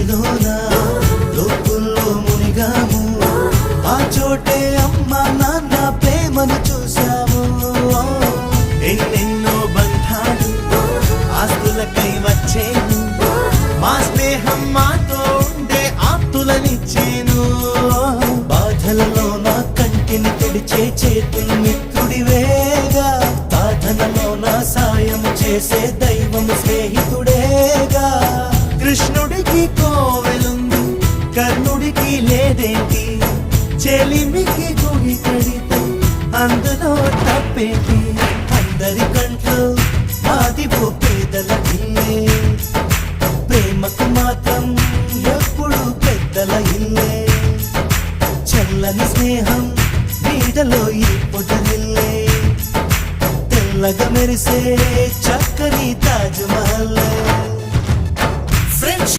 మదిలోన లోతుల్లో మునిగాము, ఆ చోటే అమ్మ నాన్న ప్రేమను చూసాము. ఎన్నెన్నో బంధాలు ఆస్తులకై వచ్చేను, మా స్నేహం మాతో ఉండే ఆప్తులనిచ్చేను. బాధలలో నా కంటిని తెడిచే చేతులు మిత్రుడివేగా, సాధనలో నా సాయం చేసే దైవము స్నేహితుడేగా. కృష్ణుడికి కోవెలుంది, కర్ణుడికి లేదేంటి, చెలిమికి గుడి కడితే అందులో తప్పేంటి. అందరి కంట్లో మాది ఓ పేదల ఇల్లే, ప్రేమకు మాత్రం ఎప్పుడు పెద్దల ఇల్లే. చల్లని స్నేహం నీడలో ఈ పొదరిల్లే, తెల్లగా మెరిసే చక్కని తాజ్ మహల్.